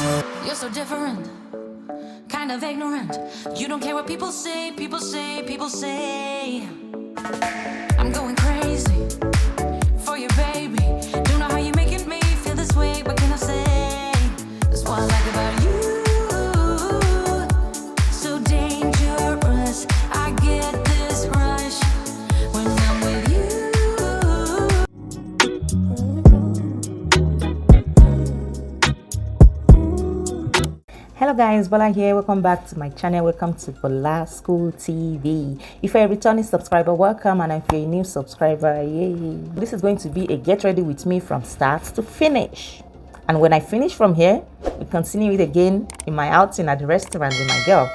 You're so different, kind of ignorant. You don't care what people say, people say, people say. I'm going crazy for your baby. Don't know how you're making me feel this way. What can I say? That's what I like about you. So dangerous. I get this rush when I'm with you. Hello guys, Bola here. Welcome back to my channel. Welcome to BolascoTv. If you're a returning subscriber, welcome, and if you're a new subscriber, yay. This is going to be a get ready with me from start to finish. And when I finish from here, we continue it again in my outing at the restaurant with my girl.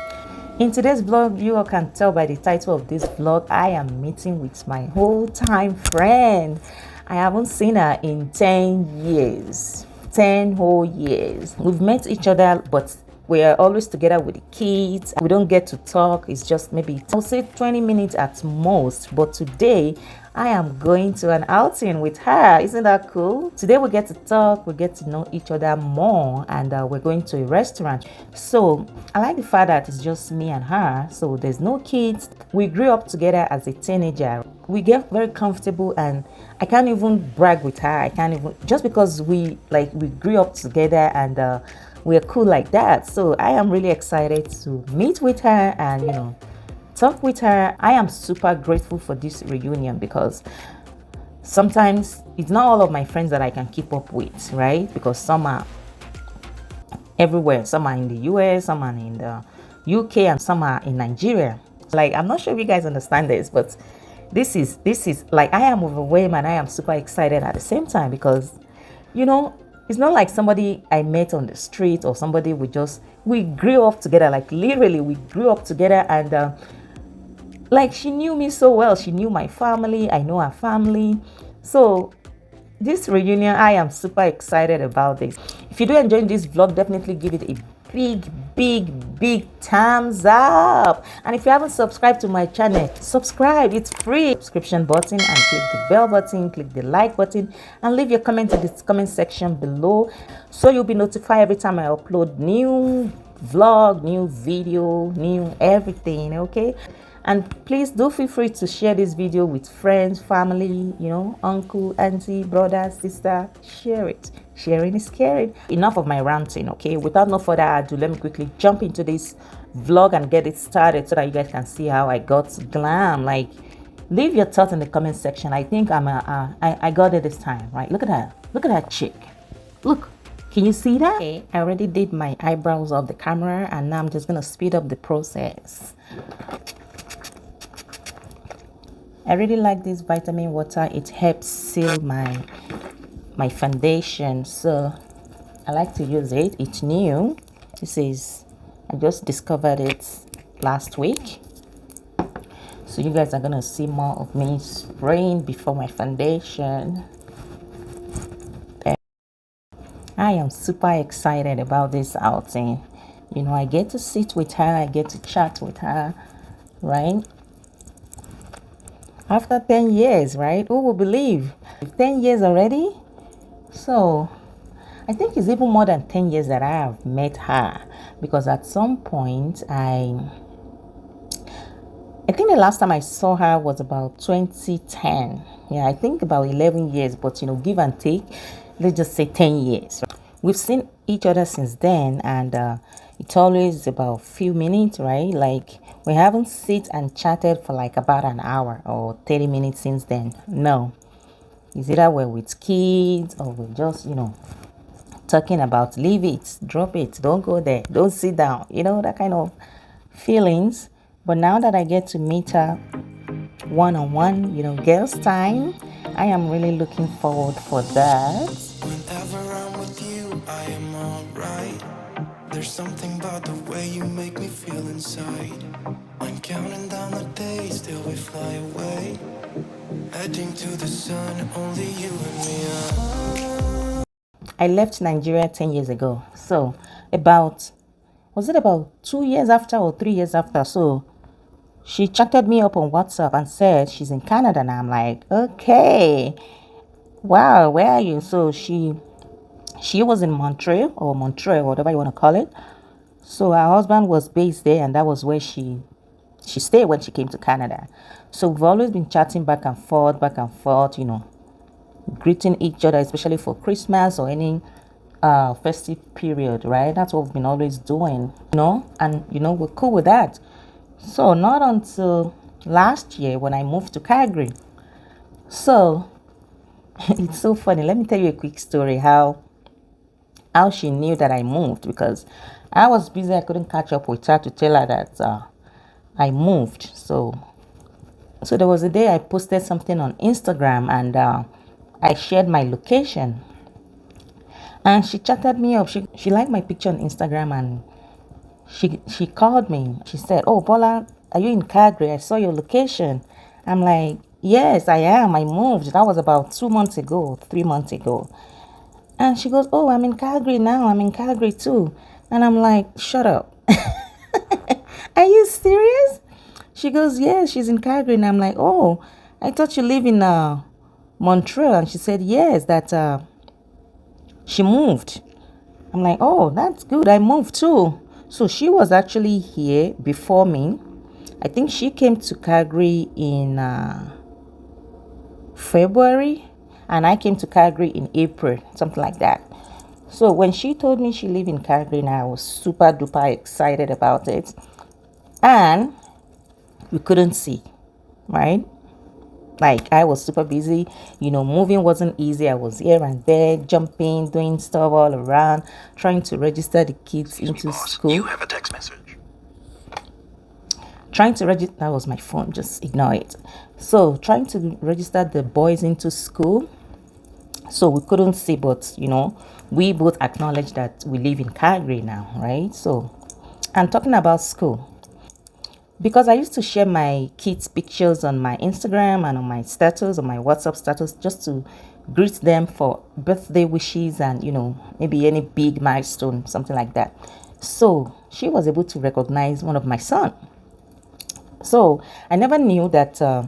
In today's vlog, you all can tell by the title of this vlog, I am meeting with my whole-time friend. I haven't seen her in 10 years. 10 whole years. We've met each other, but we are always together with the kids. We don't get to talk. It's just maybe, I'll say 20 minutes at most. But today, I am going to an outing with her. Isn't that cool? Today, we get to talk. We get to know each other more. And we're going to a restaurant. So, I like the fact that it's just me and her. So, there's no kids. We grew up together as a teenager. We get very comfortable, and I can't even brag with her. I can't even, just because we grew up together and we're cool like that. So I am really excited to meet with her and talk with her. I am super grateful for this reunion because sometimes it's not all of my friends that I can keep up with, right? Because some are everywhere. Some are in the US, some are in the UK, and some are in Nigeria. Like, I'm not sure if you guys understand this, but this is like, I am overwhelmed and I am super excited at the same time because it's not like somebody I met on the street or somebody we grew up together. Like, literally we grew up together, and like, she knew me so well. She knew my family, I know her family. So this reunion, I am super excited about this. If you do enjoy this vlog, definitely give it a big thumbs up. And if you haven't subscribed to my channel, subscribe. It's free. Subscription button, and click the bell button, click the like button, and leave your comment in the comment section below, so you'll be notified every time I upload new vlog, new video, new everything. Okay? And please do feel free to share this video with friends, family, uncle, auntie, brother, sister. Share it. Sharing is caring. Enough of my ranting, okay? Without no further ado, let me quickly jump into this vlog and get it started so that you guys can see how I got glam. Like, leave your thoughts in the comment section. I think I got it this time, right? Look at her. Look at that chick. Look. Can you see that? Okay, I already did my eyebrows off the camera, and now I'm just gonna speed up the process. I really like this vitamin water. It helps seal my foundation, so I like to use it. It's new. I just discovered it last week, so you guys are gonna see more of me spraying before my foundation. I am super excited about this outing. I get to sit with her, I get to chat with her, right? After 10 years, right? Who will believe? 10 years already? So, I think it's even more than 10 years that I have met her. Because at some point, I think the last time I saw her was about 2010. Yeah, I think about 11 years. But, give and take, let's just say 10 years. We've seen each other since then, and it's always about a few minutes, right? Like, we haven't sit and chatted for like about an hour or 30 minutes since then. No. It's either we're with kids or we're just, talking about leave it, drop it, don't go there, don't sit down, that kind of feelings. But now that I get to meet her one-on-one, girls time, I am really looking forward for that. Whenever I'm with you, I am alright. There's something about the way you make me feel inside. I'm counting down the days till we fly away, heading to the sun, only you and me. I left Nigeria 10 years ago. So was it about 2 years after or 3 years after? So she chatted me up on WhatsApp and said she's in Canada. And I'm like, okay, wow, where are you? So she She was in Montreal, whatever you want to call it. So her husband was based there, and that was where she stayed when she came to Canada. So we've always been chatting back and forth, you know, greeting each other, especially for Christmas or any festive period, right? That's what we've been always doing, you know, and you know, we're cool with that. So not until last year when I moved to Calgary. So it's so funny. Let me tell you a quick story how she knew that I moved, because I was busy. I couldn't catch up with her to tell her that I moved. So there was a day I posted something on Instagram, and I shared my location, and she chatted me up. She liked my picture on Instagram, and she called me. She said, "Oh, Bola, are you in Calgary? I saw your location." I'm like, "Yes, I am. I moved. That was about 2 months ago, 3 months ago." And she goes, "Oh, I'm in Calgary now. I'm in Calgary too." And I'm like, "Shut up." Are you serious? She goes, "Yes, she's in Calgary." And I'm like, "Oh, I thought you live in Montreal." And she said, "Yes, that she moved." I'm like, "Oh, that's good. I moved too." So she was actually here before me. I think she came to Calgary in February, and I came to Calgary in April, something like that. So when she told me she lived in Calgary, I was super duper excited about it. And we couldn't see, right? Like, I was super busy, you know, moving wasn't easy. I was here and there, jumping, doing stuff all around, trying to register the kids into school. You have a text message. Trying to register, that was my phone, just ignore it. So trying to register the boys into school. So we couldn't see, but you know, we both acknowledge that we live in Calgary now, right? So, and talking about school, because I used to share my kids' pictures on my Instagram and on my status, on my WhatsApp status, just to greet them for birthday wishes and, you know, maybe any big milestone, something like that. So she was able to recognize one of my son. So I never knew that I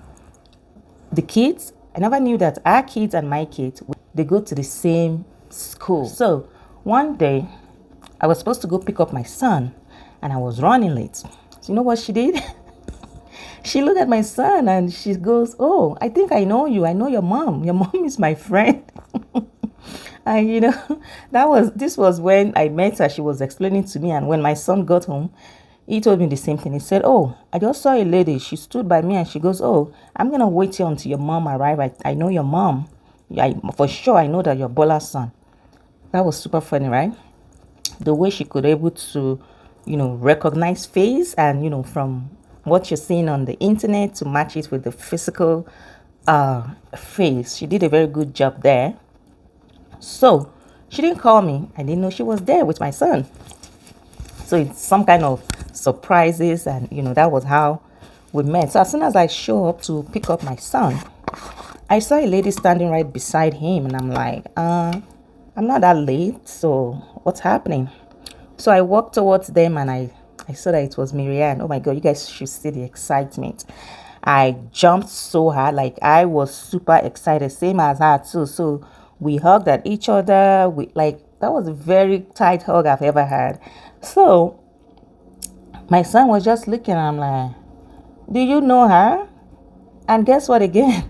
never knew that our kids and my kids, they go to the same school. So one day I was supposed to go pick up my son, and I was running late. So you know what she did? She looked at my son and she goes, "Oh, I think I know you. I know your mom. Your mom is my friend." And you know, this was when I met her. She was explaining to me, and when my son got home, he told me the same thing. He said, "Oh, I just saw a lady. She stood by me and she goes, 'Oh, I'm gonna wait here until your mom arrives. I know your mom. For sure, I know that you're Bola's son.'" That was super funny, right? The way she could able to, you know, recognize face, and you know, from what you're seeing on the internet to match it with the physical face. She did a very good job there. So she didn't call me. I didn't know she was there with my son. So it's some kind of surprises, and you know, that was how we met. So as soon as I show up to pick up my son, I saw a lady standing right beside him, and I'm like, I'm not that late, so what's happening? So I walked towards them, and I saw that it was Marianne. Oh my God, you guys should see the excitement. I jumped so hard, like I was super excited, same as her too. So we hugged at each other. That was a very tight hug I've ever had. So my son was just looking, and I'm like, "Do you know her?" And guess what again?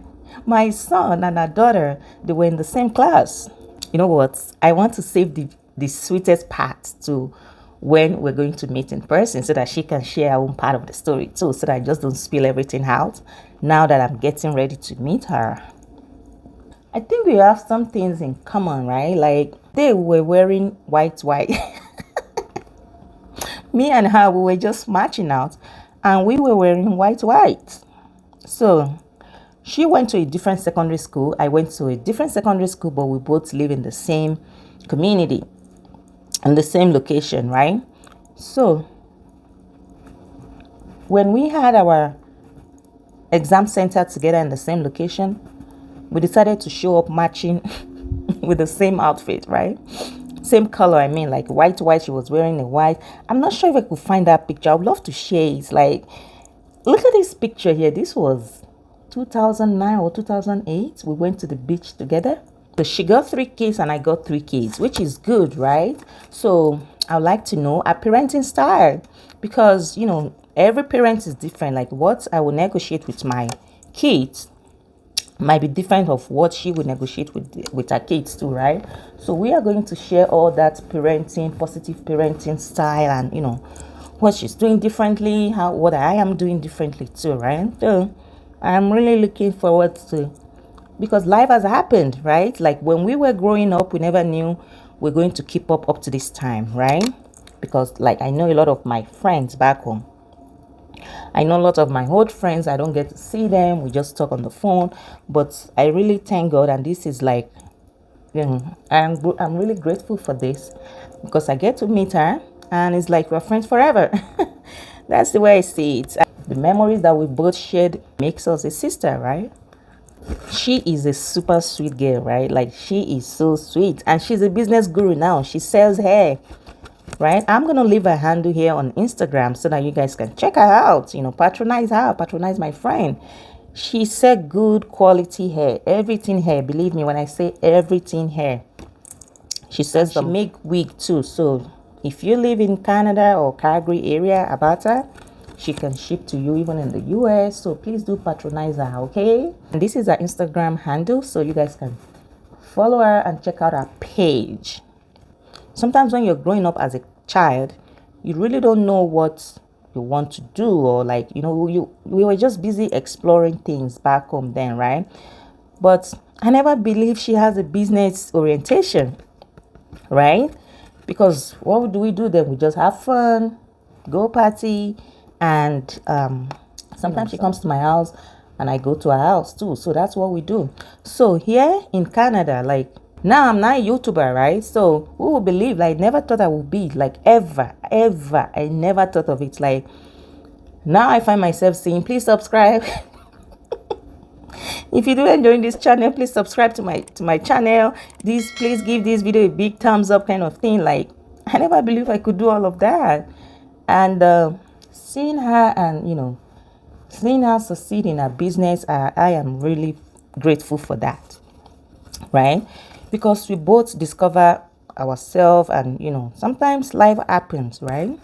My son and her daughter, they were in the same class. You know what? I want to save the sweetest part to when we're going to meet in person, so that she can share her own part of the story too, so that I just don't spill everything out now that I'm getting ready to meet her. I think we have some things in common, right? Like, they were wearing white. Me and her, we were just matching out, and we were wearing white. So she went to a different secondary school. I went to a different secondary school, but we both live in the same community and the same location, right? So when we had our exam center together in the same location, we decided to show up matching with the same outfit, right? Same color, I mean, like white. She was wearing a white. I'm not sure if I could find that picture. I would love to share it. Like, look at this picture here. This was 2009 or 2008. We went to the beach together. So she got 3 kids and I got 3 kids, which is good, right? So I would like to know our parenting style, because you know every parent is different. Like what I will negotiate with my kids might be different of what she would negotiate with her kids too, right? So we are going to share all that parenting, positive parenting style, and you know what she's doing differently, what I am doing differently too, right? So I'm really looking forward to, because life has happened, right? Like when we were growing up, we never knew we're going to keep up to this time, right? Because like I know a lot of my friends back home, I know a lot of my old friends, I don't get to see them, we just talk on the phone. But I really thank God, and this is like, you know, I'm really grateful for this, because I get to meet her and it's like we're friends forever. That's the way I see it. The memories that we both shared makes us a sister, right? She is a super sweet girl, right? Like she is so sweet, and she's a business guru now. She sells hair, right? I'm gonna leave her handle here on Instagram so that you guys can check her out, you know, patronize her, patronize my friend. She said good quality hair, everything hair. Believe me when I say everything hair. She says she make wig too. So if you live in Canada or Calgary area, about her, she can ship to you even in the US. So please do patronize her, okay? And this is her Instagram handle, so you guys can follow her and check out her page. Sometimes when you're growing up as a child, you really don't know what you want to do, or like, you know, we were just busy exploring things back home then, right? But I never believed she has a business orientation, right? Because what do we do then? We just have fun, go party, and sometimes she comes to my house and I go to her house too. So that's what we do. So here in Canada, like now I'm not a YouTuber, right? So who would believe? Like never thought I would be, like ever. I never thought of it. Like now I find myself saying, please subscribe. If you do enjoy this channel, please subscribe to my channel. Please give this video a big thumbs up, kind of thing. Like I never believed I could do all of that. And seeing her, and you know, seeing her succeed in her business, I am really grateful for that, right? Because we both discover ourselves, and you know, sometimes life happens, right?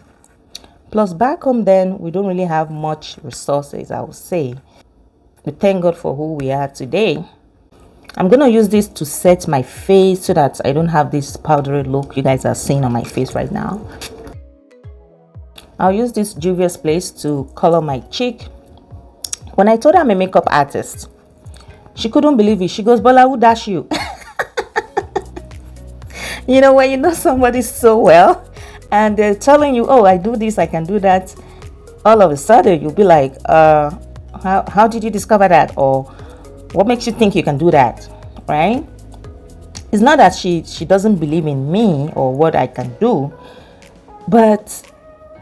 Plus back home then we don't really have much resources, I would say. We thank God for who we are today. I'm gonna use this to set my face so that I don't have this powdery look you guys are seeing on my face right now. I'll use this Juvias place to color my cheek. When I told her I'm a makeup artist, she couldn't believe it. She goes, Bola, who dash you? You know, when you know somebody so well and they're telling you, oh, I do this, I can do that, all of a sudden you'll be like, how did you discover that? Or what makes you think you can do that, right? It's not that she doesn't believe in me or what I can do, but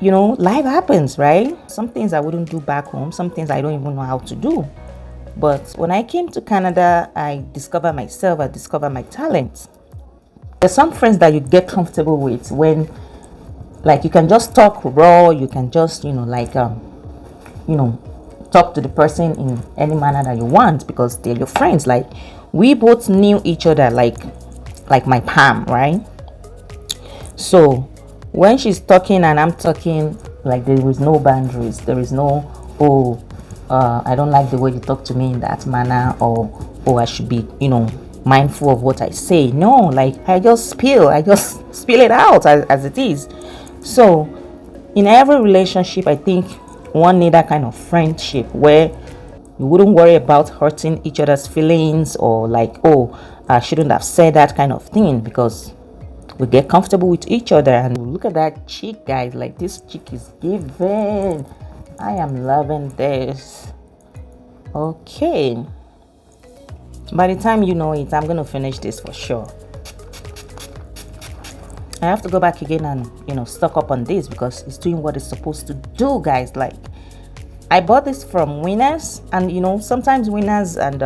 you know, life happens, right? Some things I wouldn't do back home, some things I don't even know how to do. But when I came to Canada, I discovered myself, I discovered my talents. There's some friends that you get comfortable with when, like, you can just talk raw, you can just, you know, like, you know, talk to the person in any manner that you want because they're your friends. Like, we both knew each other like my palm, right? So when she's talking and I'm talking, like, there is no boundaries. There is no, oh, I don't like the way you talk to me in that manner, or oh, I should be, you know, mindful of what I say. No, like I just spill it out as it is. So in every relationship, I think one need that kind of friendship where you wouldn't worry about hurting each other's feelings, or like, oh, I shouldn't have said that kind of thing, because we get comfortable with each other. And look at that cheek, guys. Like, this cheek is giving. I am loving this. Okay, by the time you know it, I'm gonna finish this for sure. I have to go back again and, you know, stock up on this because it's doing what it's supposed to do, guys. Like, I bought this from Winners, and you know, sometimes Winners and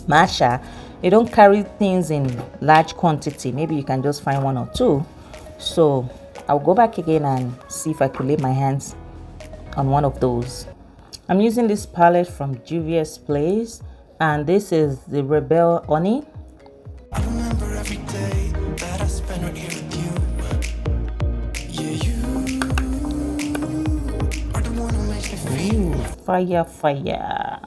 Masha, they don't carry things in large quantity. Maybe you can just find one or two. So I'll go back again and see if I could lay my hands on one of those. I'm using this palette from Juvias Place, and this is the Rebel Honey. fire.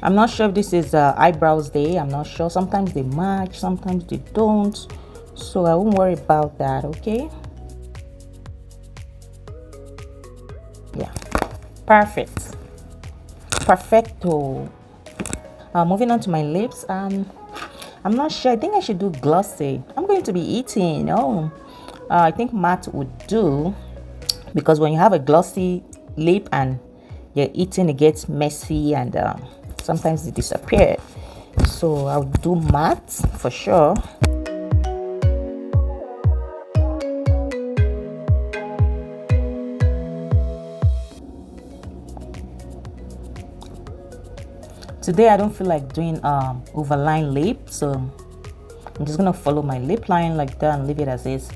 I'm not sure if this is eyebrows day. I'm not sure. Sometimes they match, sometimes they don't, so I won't worry about that. Okay, yeah, perfecto. Moving on to my lips. I'm not sure. I think I should do glossy. I'm going to be eating. I think matte would do, because when you have a glossy lip and you're eating, it gets messy and sometimes they disappear. So I'll do matte for sure. Today I don't feel like doing overline lip, so I'm just gonna follow my lip line like that and leave it as is.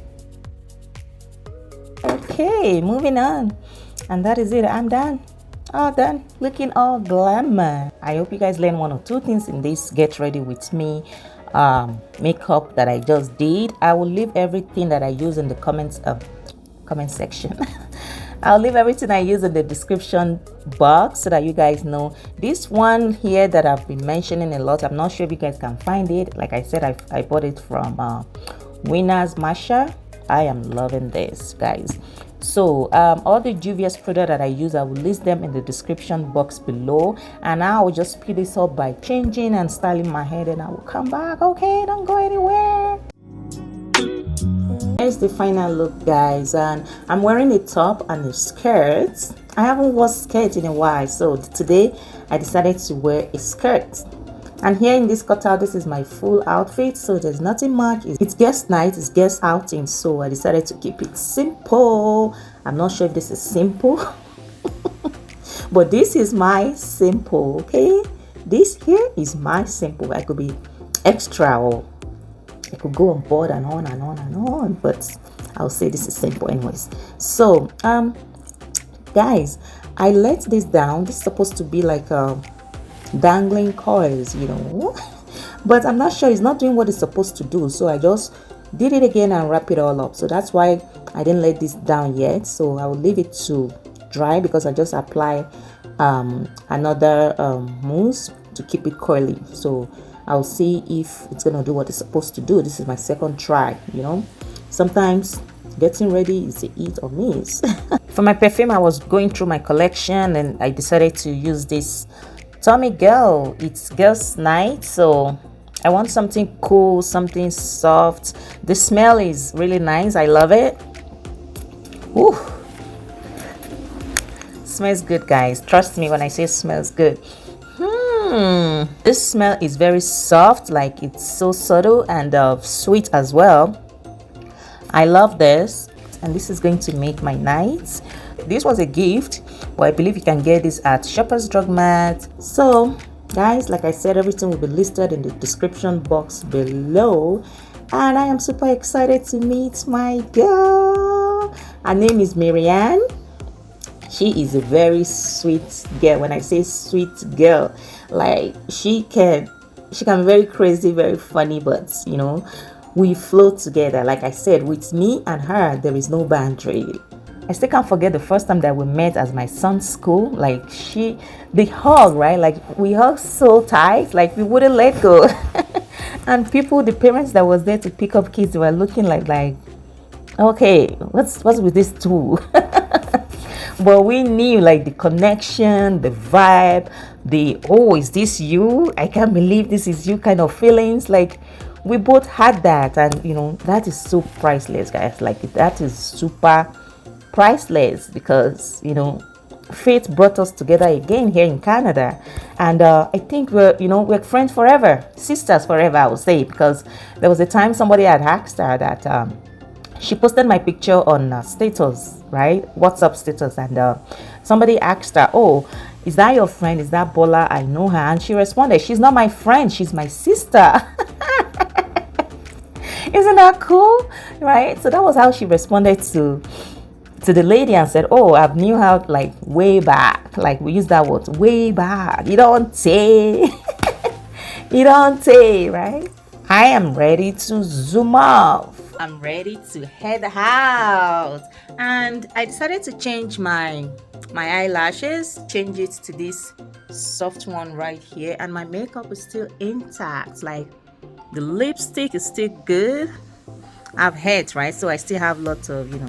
Okay, moving on, and that is it. I'm done. All done, looking all glamour. I hope you guys learned one or two things in this get ready with me makeup that I just did. I will leave everything that I use in the comment section. I'll leave everything I use in the description box so that you guys know. This one here that I've been mentioning a lot, I'm not sure if you guys can find it. Like I said, I bought it from Winners Masha. I am loving this, guys. So all the Juvias product that I use, I will list them in the description box below, and I will just speed this up by changing and styling my hair, and I will come back. Okay, don't go anywhere. Here's the final look, guys, and I'm wearing a top and a skirt. I haven't worn skirt in a while, so today I decided to wear a skirt. And here in this cutout, this is my full outfit, so there's nothing much. It's guest night, it's guest outing, so I decided to keep it simple. I'm not sure if this is simple but this is my simple. Okay, this here is my simple. I could be extra, or I could go on board and on and on and on, but I'll say this is simple anyways. So guys, I let this down. This is supposed to be like dangling coils, but I'm not sure it's not doing what it's supposed to do, so I just did it again and wrap it all up. So that's why I didn't let this down yet, so I will leave it to dry, because I just apply another mousse to keep it curly. So I'll see if it's gonna do what it's supposed to do. This is my second try. Sometimes getting ready is a hit or miss. For my perfume, I was going through my collection and I decided to use this Tommy Girl. It's girls night, so I want something cool, something soft. The smell is really nice. I love it. Ooh, smells good, guys. Trust me when I say it smells good. This smell is very soft, like it's so subtle and sweet as well. I love this, and this is going to make my night. This was a gift, but I believe you can get this at Shoppers Drug Mart. So guys, like I said, everything will be listed in the description box below, and I am super excited to meet my girl. Her name is Marianne. She is a very sweet girl. When I say sweet girl, like she can be very crazy, very funny, but we flow together. Like I said, with me and her, there is no boundary. I still can't forget the first time that we met at my son's school. Like the hug, right? Like we hugged so tight, like we wouldn't let go. And the parents that was there to pick up kids, were looking like, okay, what's with this too? But we knew like the connection, the vibe, is this you? I can't believe this is you kind of feelings. Like we both had that, and that is so priceless, guys. Like that is super priceless, because fate brought us together again here in Canada, and I think we're friends forever, sisters forever, I would say, because there was a time somebody had asked her that she posted my picture on status, right, WhatsApp status, and somebody asked her, oh, is that your friend? Is that Bola? I know her. And she responded, she's not my friend, she's my sister. Isn't that cool, right? So that was how she responded to the lady, and said, oh, I've knew her like way back. Like we use that word, way back. You don't say. You don't say, right? I am ready to zoom off. I'm ready to head out. And I decided to change my eyelashes, change it to this soft one right here, and my makeup is still intact. Like the lipstick is still good. I've had, right, so I still have lots of, you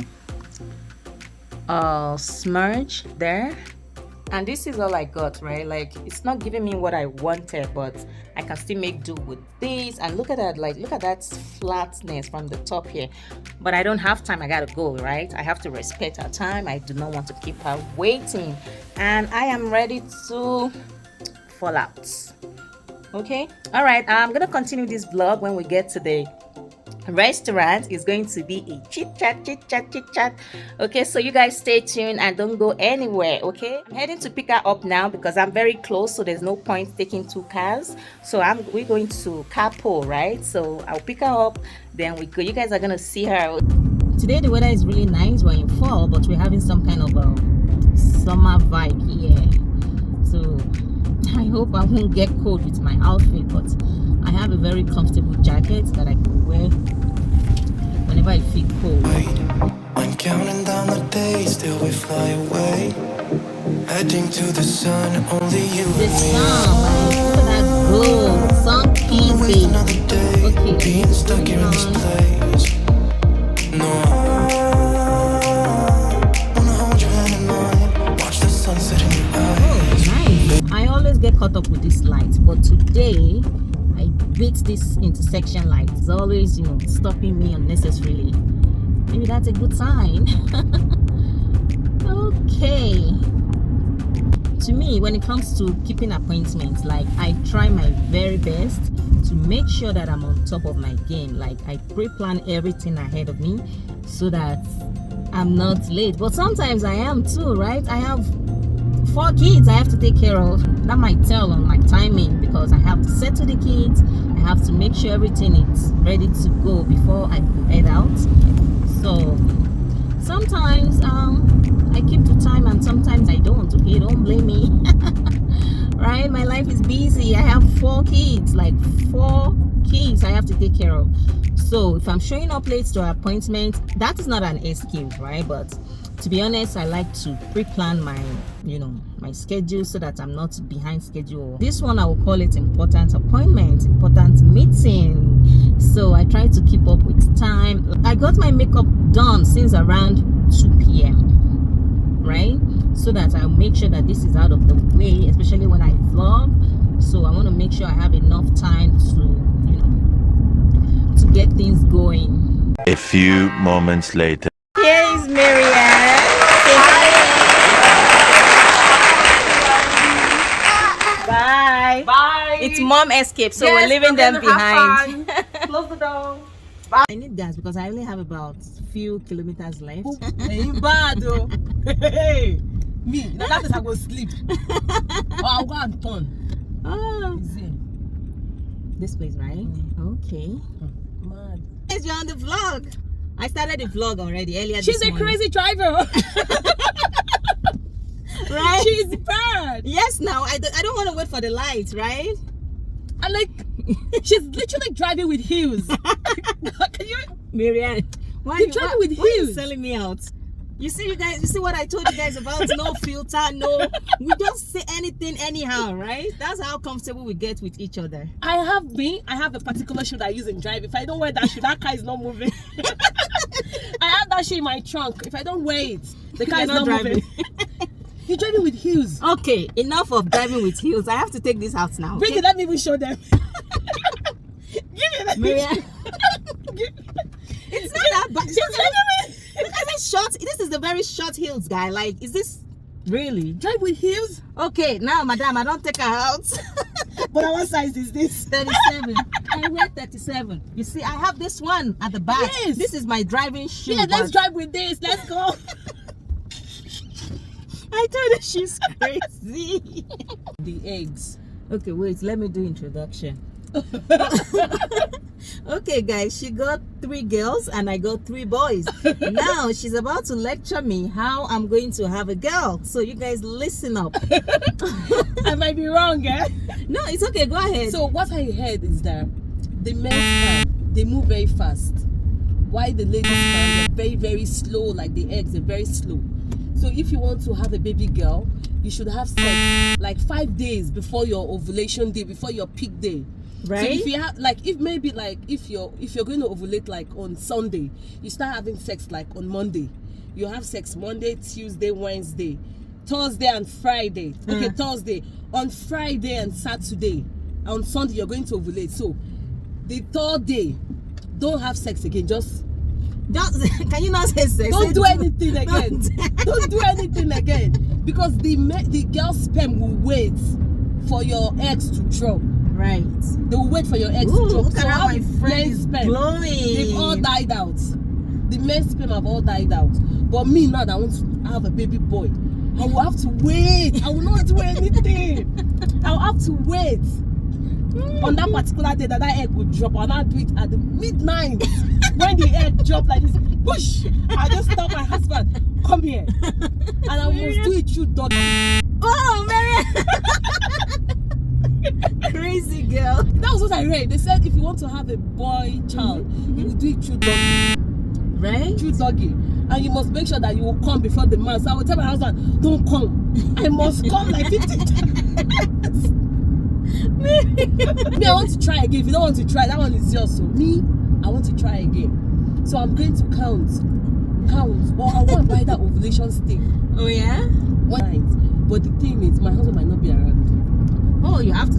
know, smudge there. And this is all I got, right? Like it's not giving me what I wanted, but I can still make do with this. And look at that, like look at that flatness from the top here. But I don't have time, I gotta go, right? I have to respect her time. I do not want to keep her waiting. And I am ready to fall out. Okay, all right, I'm gonna continue this vlog when we get to the restaurant. Is going to be a chit chat. Okay, so you guys stay tuned and don't go anywhere. Okay, I'm heading to pick her up now because I'm very close, so there's no point taking 2 cars. So we're going to carpool, right? So I'll pick her up, then we go. You guys are gonna see her. Today the weather is really nice. We're in fall, but we're having some kind of a summer vibe here. So I hope I won't get cold with my outfit, but I have a very comfortable jacket that I can wear whenever I feel cold. I'm counting down the days till we fly away, heading to the sun, only you The and me. sun, like, look at that glow, sun Wait easy. another day, Okay, being stuck here in this place. No, I wanna hold your hand in mine, watch the sunset in your eyes. Nice. I always get caught up with this light, but today I beat this intersection light. It's always, you know, stopping me unnecessarily. Maybe that's a good sign. Okay. To me, when it comes to keeping appointments, like I try my very best to make sure that I'm on top of my game. Like I pre-plan everything ahead of me so that I'm not late. But sometimes I am too, right? I have 4 kids I have to take care of. That might tell on my timing because I have to settle the kids. I have to make sure everything is ready to go before I head out. So sometimes I keep to time and sometimes I don't. Okay, don't blame me. Right, my life is busy. I have 4 kids, like 4 kids I have to take care of. So if I'm showing up late to an appointment, that is not an excuse, right? But to be honest, I like to pre-plan my, you know, my schedule so that I'm not behind schedule. This one I will call it important appointment, important meeting. So I try to keep up with time. I got my makeup done since around 2 p.m. right? So that I'll make sure that this is out of the way, especially when I vlog. So I want to make sure I have enough time to, you know, to get things going. A few moments later. Here is Marianne. Say hi. Bye. Bye. It's mom escape, so Yes, we're leaving them we're gonna have behind. Close the door. I need gas because I only have about few kilometers left. Ain't bad though. Hey, me. Now that is I go sleep. Or I'll go and turn. Oh, Easy. this place, right? Okay. Mad. Yes, you're on the vlog. I started the vlog already earlier. She's this a morning. crazy driver. Right? She's bad. Yes, now I don't want to wait for the lights, right? And like, she's literally driving with heels. Can you? Marianne, why You're driving with why are you heels. selling me out? You see, you guys, you see what I told you guys about no filter, no. We don't say anything anyhow, right? That's how comfortable we get with each other. I have a particular shoe that I use in drive. If I don't wear that shoe, that car is not moving. I have that shoe in my trunk. If I don't wear it, the car is You're not not moving. You're driving with heels. Okay, enough of driving with heels. I have to take this out now. Bring Okay? it, let me even show them. Give me that. Marianne, it's not that bad. Look at this short. This is the very short heels, guy. Like, is this really? Drive with heels? Okay, now, madam, I don't take her out. But what size is this? 37. I wear 37. You see, I have this one at the back. Yes. This is my driving shoe. Yeah, let's but drive with this. Let's go. I told her she's crazy. The eggs. Okay, wait, let me do introduction. Okay, guys, she got 3 girls and I got 3 boys. Now she's about to lecture me how I'm going to have a girl. So you guys listen up. I might be wrong, eh? No, it's okay, go ahead. So what I heard is that the men's car, they move very fast. Why the ladies sperm, they're very, very slow, like the eggs, they're very slow. So if you want to have a baby girl, you should have sex like 5 days before your ovulation day, before your peak day. Right. So if you have like, if maybe like if you're going to ovulate like on Sunday, you start having sex like on Monday. You have sex Monday, Tuesday, Wednesday, Thursday and Friday. Okay, Thursday. On Friday and Saturday. On Sunday you're going to ovulate. So the third day, don't have sex again. Just can you not say sex? don't do anything again. Don't do anything again, because the girl's sperm will wait for your eggs to drop. Right. They will wait for your eggs to drop. Look at how my friend men's is sperm, glowing. they've all died out. The men's sperm have all died out. But me now that I want to have a baby boy, I will have to wait. I will not do anything. I will have to wait. On that particular day that egg will drop, I'll not do it at the midnight. When the egg drop like this, push! I just tell my husband, come here. And I must do it through doggy. Oh, Mary! Crazy girl. That was what I read. They said if you want to have a boy child, you will do it through doggy. Right? Through doggy. And you must make sure that you will come before the man. So I will tell my husband, don't come. I must come like 50 times. Me, I want to try again. If you don't want to try, that one is yours. So me, I want to try again. So I'm going to count. Or I want to buy that ovulation stick. Oh yeah? One night. But the thing is, my husband might not be around. Oh, you have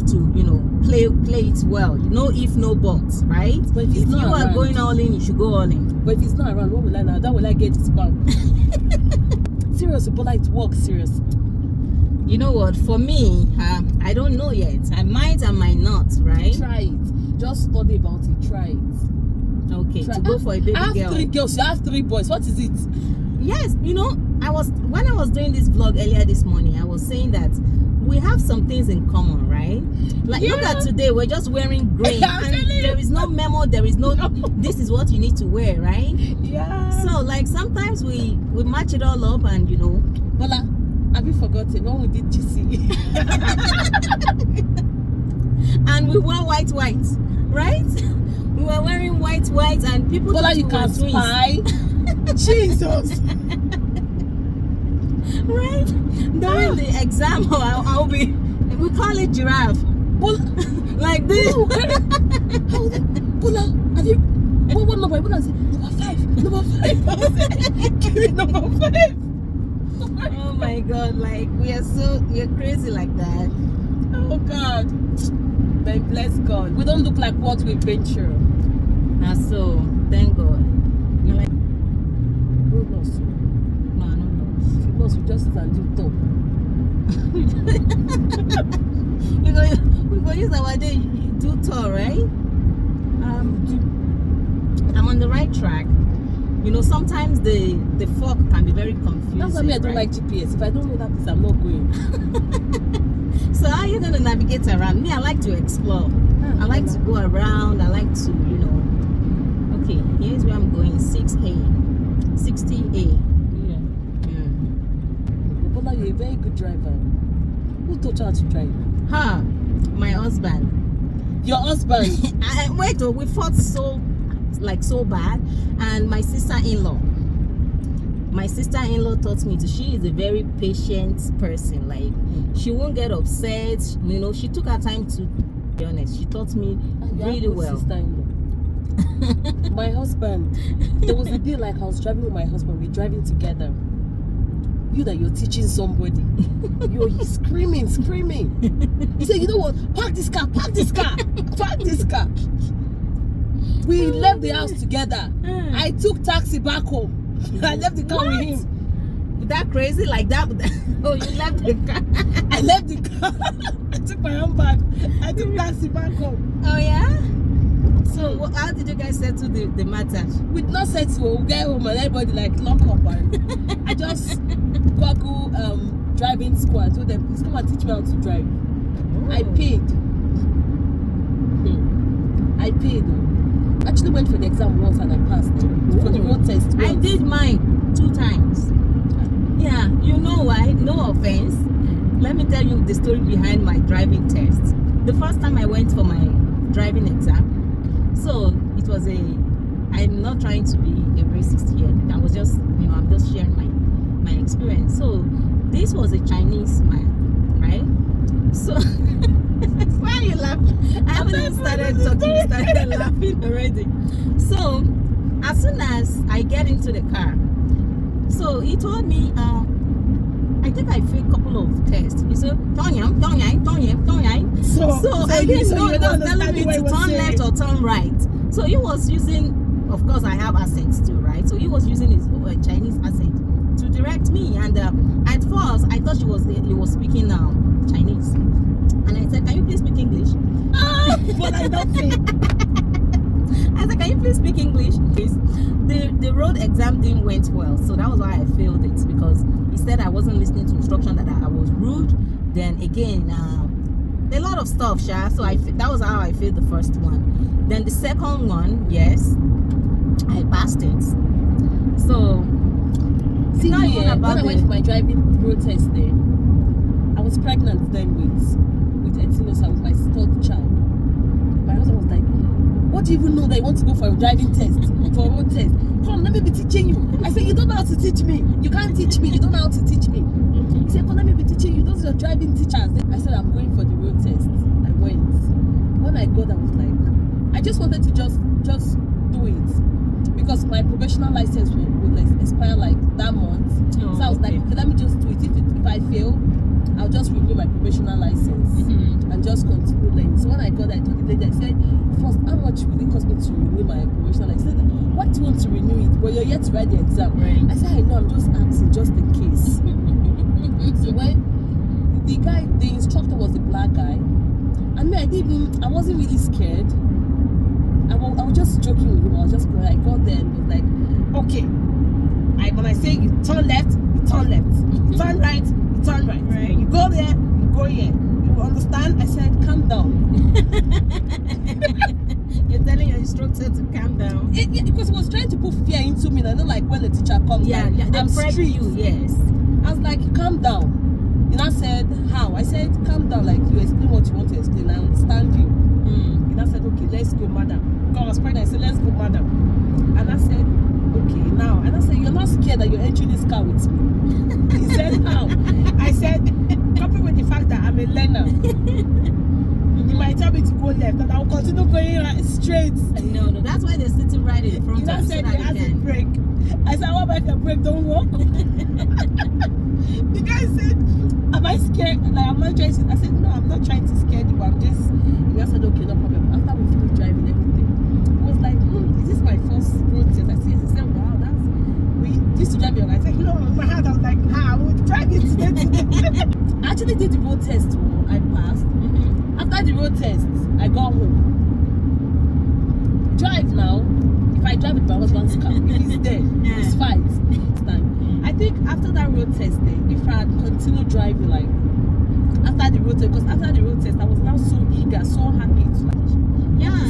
to, you know, play it well. No if, no buts, right? But if you are going all in, you should go all in. But if it's not around, what will I now? That will I get his back? Seriously, but it works, seriously. You know what? For me, I don't know yet. I might not, right? Try it. Just study about it. Try it. Okay, to go for a baby girl. I have 3 girls. You have 3 boys. What is it? Yes, you know, when I was doing this vlog earlier this morning, I was saying that we have some things in common, right? Like, look at today, we're just wearing green, and there is no memo, there is no, this is what you need to wear, right? Yeah. So, like, sometimes we match it all up, and you know. Bola, have you forgotten when we did GC? And we wore white, right? We were wearing white, and people Bola, you can spy. Jesus. Right? During the exam, I'll be, we call it giraffe. Like this. Bola, have you, what number? Bola said, number 5. Give me number 5. Oh my God, like we're crazy like that. Oh God. Then bless God. We don't look like what we've been through. And so, thank God. You're like, No loss. no. If you lost, we just sit and do top. We're going to use our day, do tour, right? I'm on the right track. You know, sometimes the fog can be very confusing. That's why I don't like GPS. If I don't know that place, I'm not going. So how are you going to navigate around? Me, I like to explore. I like to go around. I like to, you know. Okay, here's where I'm going. 6A. 60A. Yeah. Bola, you're a very good driver. Who taught you how to drive? My husband. Your husband? Wait, we fought so bad, and my sister-in-law taught me to, she is a very patient person. Like, she won't get upset, you know. She took her time to be honest. She taught me really well. My husband, there was a day like I was driving with my husband, we're driving together. You that you're teaching somebody, you're screaming. He said, you know what, park this car. We left the house together. I took taxi back home. I left the car with him. That crazy like that? Oh, you left the car? I left the car. I took my handbag. I took taxi back home. Oh yeah? So how did you guys settle the matter? We did not settle. We get home and everybody like lock up, and I just Google driving school. I told them, please come and teach me how to drive. Oh. I paid. Actually went for the exam once and I passed. For the road test once. I did mine 2 times. Yeah, you know why? No offense. Let me tell you the story behind my driving test. The first time I went for my driving exam, so it was a I'm not trying to be a racist here. I was just, I'm just sharing my experience. So this was a Chinese man, right? So why are you laughing? I haven't even started talking, you started laughing already. So as soon as I get into the car, so he told me, I think I failed a couple of tests. He said, Tonyam. So I didn't know he was telling me to turn left or turn right. So he was using, of course I have accents too, right? So he was using his Chinese accent to direct me. And at first I thought he was speaking Chinese. And I said, can you please speak English? But I don't think. I said, can you please speak English? The road exam didn't went well, so that was why I failed it, because he said I wasn't listening to instruction, that I was rude. Then again, a lot of stuff, Sha. So that was how I failed the first one. Then the second one, yes, I passed it. So See, now when I went for my driving road test there, I was pregnant then with Etinos. I was my third child. My husband was like, what do you even know that you want to go for a driving test, for a road test? Come, let me be teaching you. I said, you don't know how to teach me. You can't teach me. You don't know how to teach me. He said, come, let me be teaching you. Those are driving teachers. I said, I'm going for the road test. I went. When I got, I was like, I just wanted to just do it, because my professional license would expire like that month. So I was like, okay, let me just do it. If I fail, I'll just renew my professional license and just continue learning. So when I got that, I told the lady, I said, first, how much will it cost me to renew my professional license? She said, why do you want to renew it? But you're yet to write the exam. Right. I said, I know, I'm just asking, just in case. So when the instructor was a black guy, I mean, I wasn't really scared. I was just joking with him. I was just playing. I got there and was like, okay. When I say you turn left, you turn left. You turn right, you turn right. You go there, you go here. You understand? I said, calm down. You're telling your instructor to calm down. Because he was trying to put fear into me. I know, like when the teacher comes, Yeah, like, they I'm prep strict. you, yes. I was like, calm down. And I said, how? I said, calm down, like you explain what you want to explain. I understand you. And I said, okay, let's go, madam. God was pregnant. I said, let's go, madam. And I said, okay, now. And I said, you're not scared that you're entering this car with me? He said, how? I said, coupled with the fact that I'm a learner, you might tell me to go left, and I'll continue going right, straight. No, that's why they're sitting right in front of I you. said, you have to brake. I said, what about if your brake don't work? The guy said, am I scared? Like, I'm not trying to. I said, no, I'm not trying to scare you, but I'm just. He said, okay, no problem. After we finished driving everything, I was like, is this my first road test? I said, he said, wow, we used to drive your. I said, in my heart, I was like, I would drive it today. I actually did the road test. I passed. After the road test, I got home. Drive now. If I drive with my husband's car, if he's there, it's fine. It's time. I think after that road test, if I had continued driving, like after the road test, because after the road test, I was now so eager, so happy to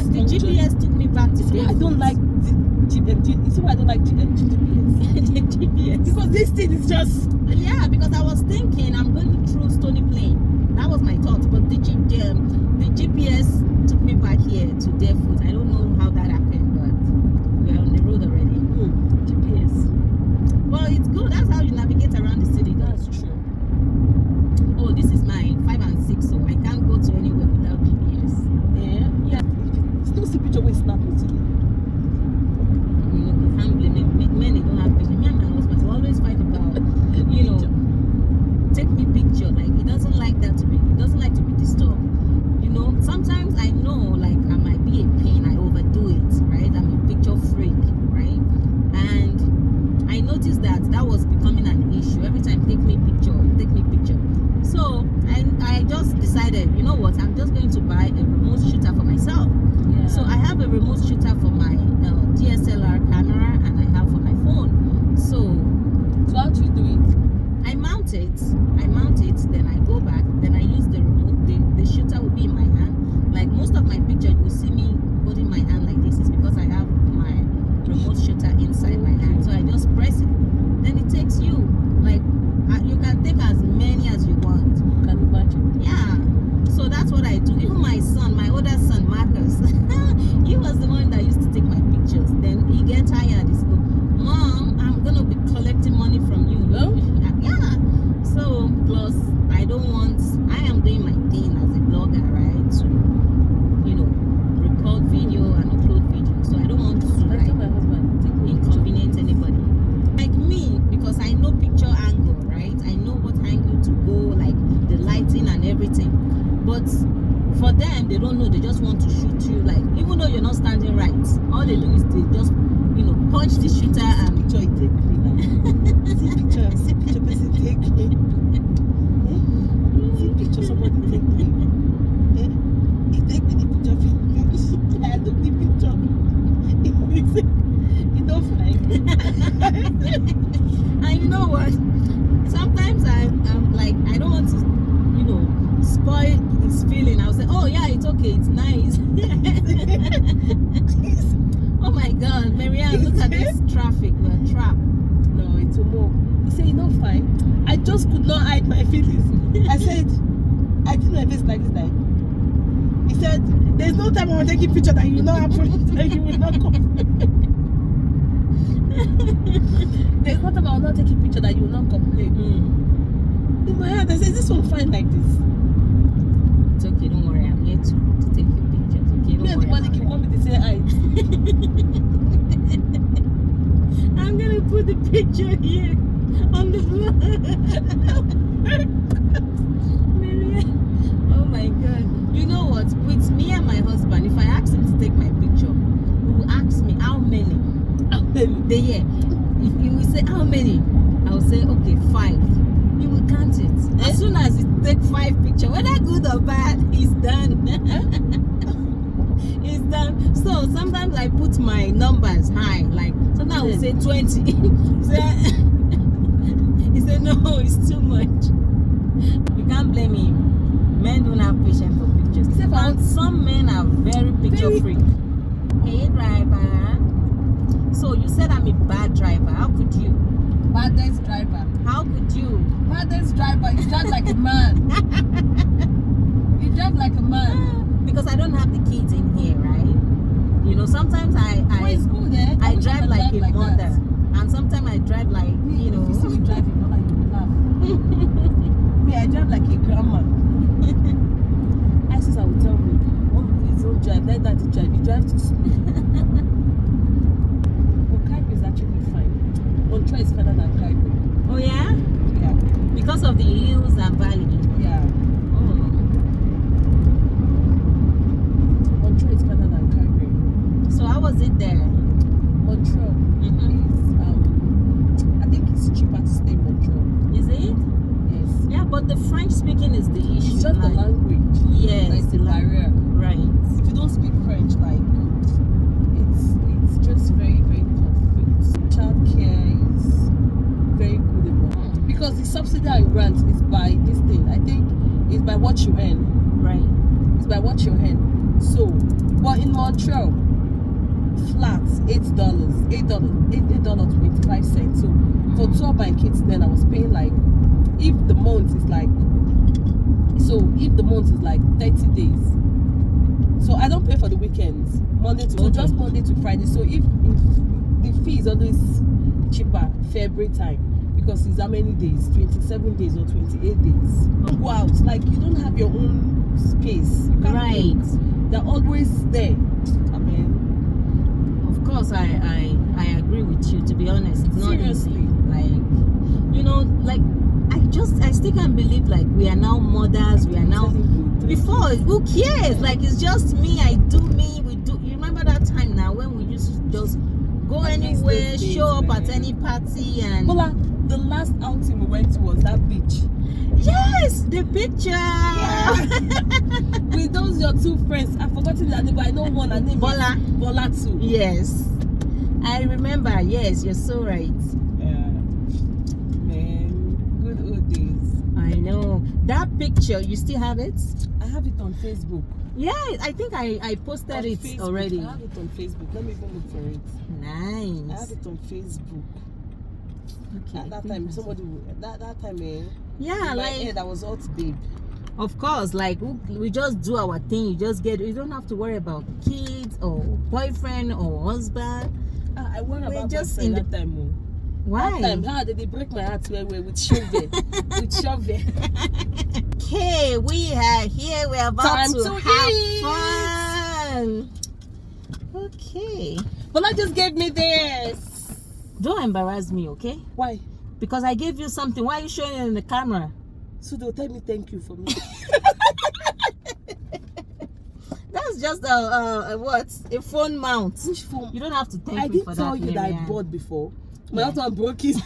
the GPS took me back to I don't like the GPS. You see why I don't like GPS? the GPS. Because this thing is just. Yeah, because I was thinking I'm going through Stony Plain. That was my thought, but the GPS took me back here to Deerfoot. I don't know how that happened, but we're on the road already. GPS. Well, it's good. That's how you navigate around the city. That's true. Oh, this is my 5 and 6, so I can't go to anywhere without GPS. Yeah. Still see picture with snap me today. You can't blame it. Men, they don't have patience. Me and my husband will always fight about, take me picture. Like, he doesn't like that to be. He doesn't like to be disturbed. Sometimes I know, like, I might be a pain. I overdo it, right? I'm a picture freak, right? And I noticed that was becoming an issue. Every time, take me picture. So I just decided, you know what? I'm just going to buy a remote shooter for myself. Yeah. So I have a remote shooter for my DSLR camera, and I have for my phone. So how do you do it? I mount it, then I go back, then I use the remote. The shooter will be in my hand. Like most of my pictures, you will see me holding my hand like this. Is because I have my remote shooter inside my hand. So I just press it. Then it takes you. Like, you can take as many as you want. Can you imagine? Yeah. So that's what I do. Even my son And you know what? Sometimes I'm like, I don't want to, you know, spoil his feeling. I'll say, oh yeah, it's okay, it's nice. Oh my God, Marianne, look at this traffic. We're trapped. No, it's a move. He said, you know, fine. I just could not hide my feelings. I said, I did my face like this time. He said, there's no time I will take a picture that you will not happen, that you will not come. There's no time I will not take a picture that you will not complain. In my head, I said, is this one fine like this? It's okay, don't worry. I'm here to take your pictures. Okay, don't Me and the worry. man can come with the same height. I'm gonna put the picture here on the floor. Marianne. Oh my God. You know what? With me and my husband, if I ask him to take my picture, he will ask me how many. The year. If he will say how many, I will say okay, 5. He will count it. As soon as he take 5 pictures, whether good or bad, he's done. He's done. So sometimes I put my numbers high. Like sometimes I will say 20. He said no, it's too much. You can't blame him. Men don't have patience for pictures. And some men are very picture freak. Hey driver. So you said I'm a bad driver. How could you? Baddest driver. How could you? Baddest driver. You drive like a man. You drive like a man. Because I don't have the kids in here, right? You know, sometimes I School there. I drive like a mother, that. and sometimes I drive like, you know. If you see me driving, not like you laugh. Me, I drive like a grandma. I says I will tell me, oh please don't drive, let daddy drive. You drive too slow. But Cairo is actually fine. Montreal is further than Cairo. Oh yeah? Yeah. Because of the hills and valley. Yeah. Oh. Montreal is further than Cairo. So how was it there? Montreal is I think it's cheaper to stay in Montreal. Is it? Yes. Yeah, but the French speaking is the issue. It's just the like, language. yes, That's the barrier. Right. If you don't speak French, like it's just very, very tough. Childcare is very good enough. Because the subsidy and grant is by this thing. I think it's by what you earn. Right. It's by what you earn. So, but in Montreal, flat $8.25. So for 2 of my kids, then I was paying like, if the month is like 30 days. So I don't pay for the weekends, just Monday to Friday. So if the fee is always cheaper February time, because it's how many days? 27 days or 28 days. Don't go out, like you don't have your own space. You can't Right. pay. They're always there. I mean, Of course, I agree with you. To be honest, it's not Seriously. easy. Like, you know, like I still can't believe like we are now mothers. We are now. Before, who cares? Like it's just me. I do me. We do. You remember that time now when we used to just go anywhere, those days, show up man. at any party, and Bola, the last outing we went to was that beach. yes, the picture. Yeah. With those your 2 friends. I've forgotten their name, but I know one. Her name Bola. is Bola too. Yes, I remember. Yes, you're so right. Yeah. Man, good old days. I know that picture. You still have it? I have it on Facebook. Yeah, I think I posted On it Facebook. already. I have it on Facebook. Let me even look for it. I Nice. have it on Facebook. Okay. At that time, somebody that time, Yeah, in my like head, I was hot babe. of course, like we just do our thing. You don't have to worry about kids or boyfriend or husband. I worry We're about just boyfriend in that time. Oh. Why? That time, how did they break my heart with shovel? With shovel. Okay, we are here. We're about Time to to have eat. fun. Okay. Bola just gave me this. Don't embarrass me, okay? Why? Because I gave you something. Why are you showing it in the camera? So they'll tell me thank you for me. That's just a phone mount. Which phone? You don't have to thank I me did for tell that. you that I Marianne. bought before. My Yeah. husband broke it.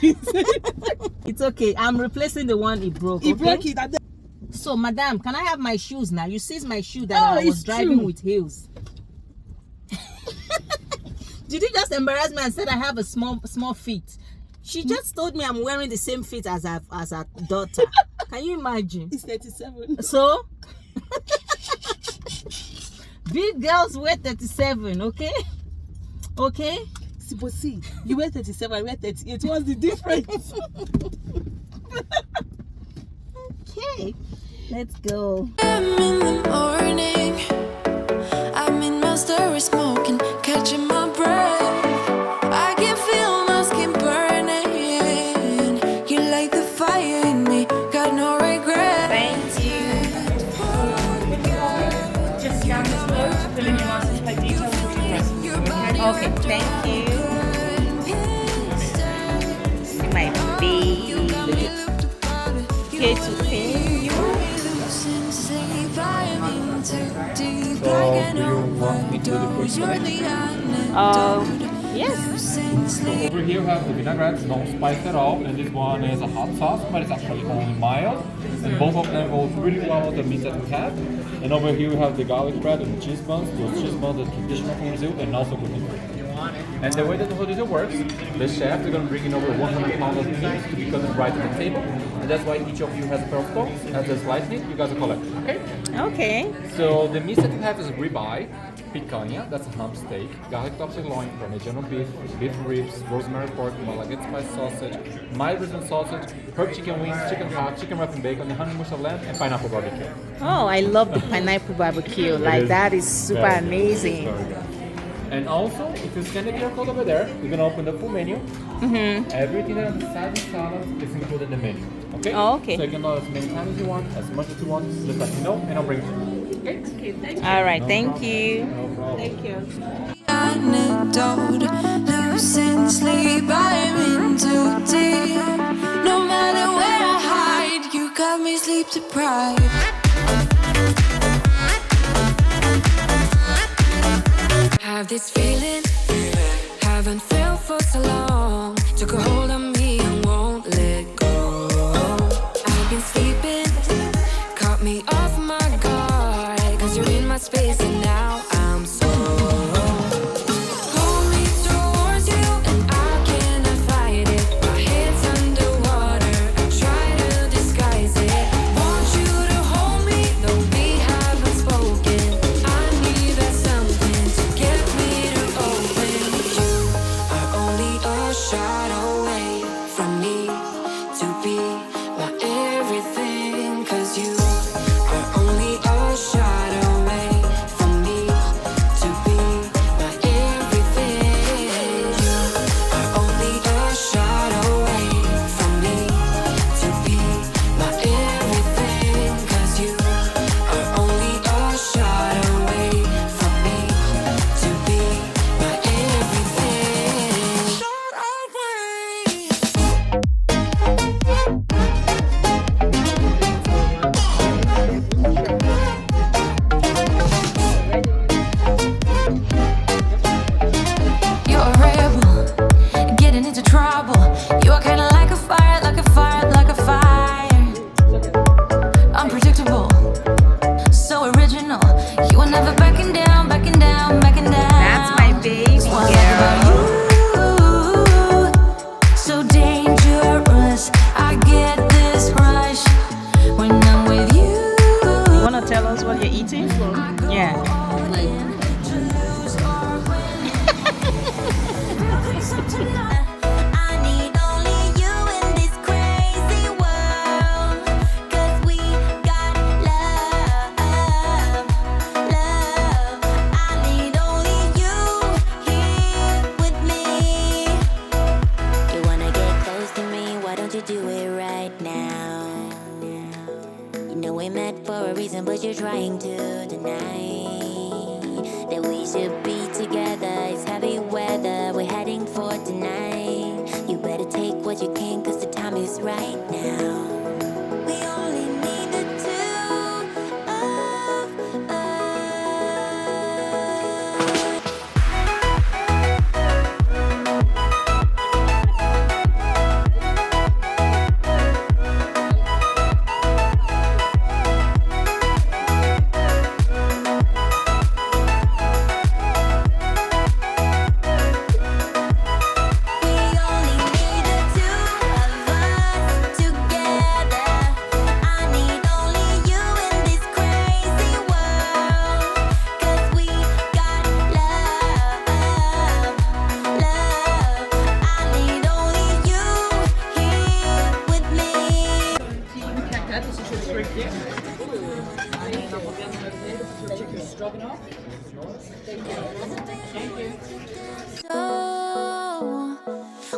It's okay. I'm replacing the one he broke. He okay? broke it. And then, So, madam, can I have my shoes now? You seized my shoe that I was it's driving true. with heels. Did you just embarrass me and said I have a small feet? She just told me I'm wearing the same feet as her daughter. Can you imagine? It's 37. So big girls wear 37, okay? Okay? But see, you wear 37, I wear 38. What's the difference? Okay, let's go. I'm in the morning. I'm in my story smoking, catching my breath. I can feel my skin burning. You light the fire in me, got no regret. Thank you. Just scan this code to fill in your license plate details with your person. Okay, thank you. My baby. Okay, to pin you. So, do you want me to do the quick selection? Yes. Over here we have the vinaigrettes, no spice at all, and this one is a hot sauce, but it's actually only mild. And both of them go really well with the meat that we have. And over here we have the garlic bread and the cheese buns. Those cheese buns are traditional from Brazil and also gluten free. And the way that the whole dinner works, the chef is going to bring in over 100 pounds of meat to be cut right at the table. And that's why each of you has a pair of forks. As a slice meat, you guys are collect. Okay? Okay. So the meat that we have is ribeye, picanha, that's a hump steak, garlic topped loin, Parmigiano beef, beef ribs, rosemary pork, Malaguet spice sausage, mild Brazilian sausage, herb chicken wings, chicken hot, chicken wrapped in bacon, the honey mustard lamb, and pineapple barbecue. Oh, I love the pineapple barbecue. Like that is super Very good. amazing. Very good. And also, if you scan the QR code over there, you're gonna open the full menu. Everything that on the side of the salad is included in the menu. Okay? Oh, okay. So you can load as many times as you want, as much as you want. Just let me know, and I'll bring it to you. Okay? Okay, thank you. All right, No thank problem. you. No problem. Thank you. Anecdote, losing sleep, I'm in too deep. No matter where I hide, you got me sleep deprived. Have this feeling, haven't felt for so long. Took a hold on me and won't let go. I've been sleeping, caught me off my guard. Cause you're in my space and now I'm so. Pull me towards you and I cannot fight it. My head's underwater, I try to disguise it. Want you to hold me, though we haven't spoken. I need that something to get me to open. You are only a shot away from me to be my everything. Cause you are only a shot away from me to be my everything. You are only a shot away from me to be my everything. Cause you are only a shot away from me to be my everything. Shot away. You're a rebel, getting into trouble. You are kinda like a fire, like a fire, like a fire. Unpredictable, so original. You are never backing down, backing down, backing down. That's my baby What girl. about you? So dangerous. I get this rush when I'm with you. You wanna tell us what you're eating? Yeah. I need only you in this crazy world. 'Cause we got love, love. I need only you here with me. You wanna get close to me? Why don't you do it right now? You know we met for a reason, but you're trying to deny that we should be together. It's heavy weather, we're heading for tonight. You better take what you can, cause the time is right now. We only need the two of us.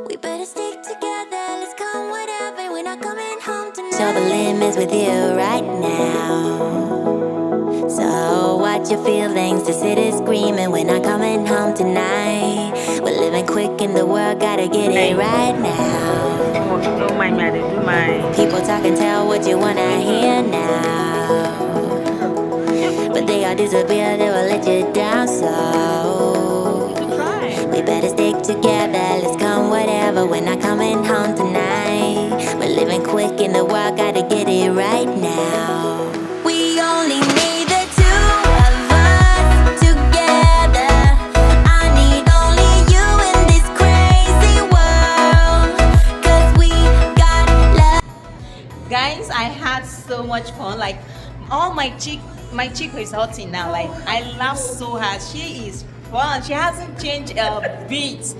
We better stick together, let's come whatever. We're not coming home tonight. Show the limits with you right now. So watch your feelings, the city's screaming. We're not coming home tonight. We're living quick in the world, gotta get it right now. Don't mind me, I didn't do my. People talk and tell what you wanna hear now, but they all disappear, they will let you down. So we better stick together, let's come whatever. We're not coming home tonight. We're living quick in the world, gotta get it right now. We only need the two of us together. I need only you in this crazy world, 'cause we got love. Guys, I had so much fun. Like all my cheek is hurting now. Like I laughed so hard. She is fun. She hasn't changed a bit.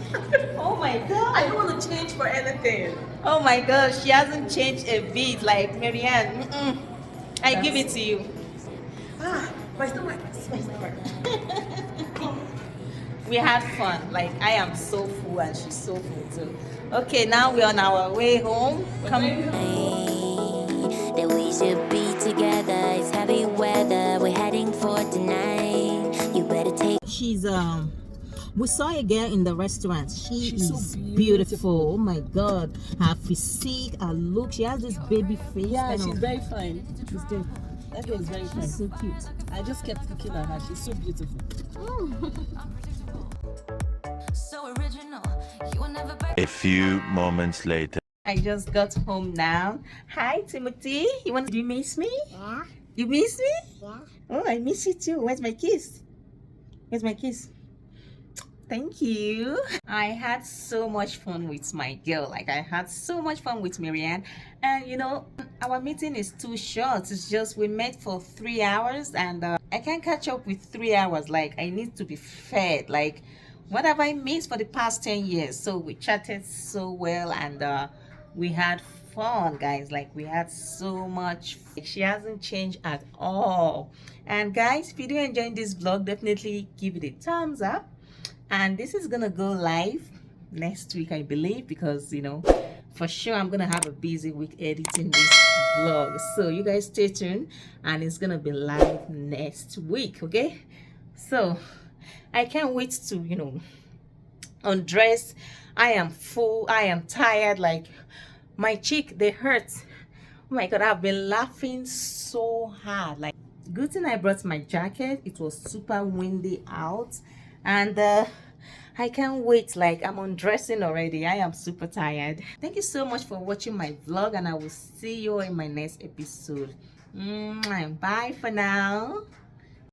Oh my god. I don't want to change for anything. Oh my gosh, she hasn't changed a bit. Like Marianne, I give it to you. My stomach. My stomach. We had fun. Like I am so full and she's so full too. Okay, now we're on our way home. Come. That we should be together. It's heavy weather. We're heading for tonight. You better take. She's we saw a girl in the restaurant. She's so beautiful. beautiful. Oh my god. Her physique, her look. She has this baby face. Yeah, kind she's of- very fine. She's good. That girl is very fine. She's so cute. I just kept looking at her. She's so beautiful. So original. You will never break. A few moments later. I just got home now. Hi Timothy. Do you miss me? Yeah, You miss me? yeah. Oh, I miss you too. Where's my kiss? Where's my kiss? Thank you. I had so much fun with my girl. Like I had so much fun with Marianne. And you know, our meeting is too short. It's just we met for 3 hours and I can't catch up with 3 hours. Like I need to be fed. Like what have I missed for the past 10 years? So we chatted so well and we had fun, guys. Like we had so much. She hasn't changed at all. And guys, if you do enjoy this vlog, definitely give it a thumbs up. And this is gonna go live next week, I believe, because you know for sure I'm gonna have a busy week editing this vlog. So you guys stay tuned and it's gonna be live next week. Okay, so I can't wait to, you know, undress. I am full, I am tired. Like my cheek, they hurt. Oh my god, I've been laughing so hard. Like good thing I brought my jacket. It was super windy out and I can't wait. Like I'm undressing already. I am super tired. Thank you so much for watching my vlog and I will see you in my next episode. Bye for now.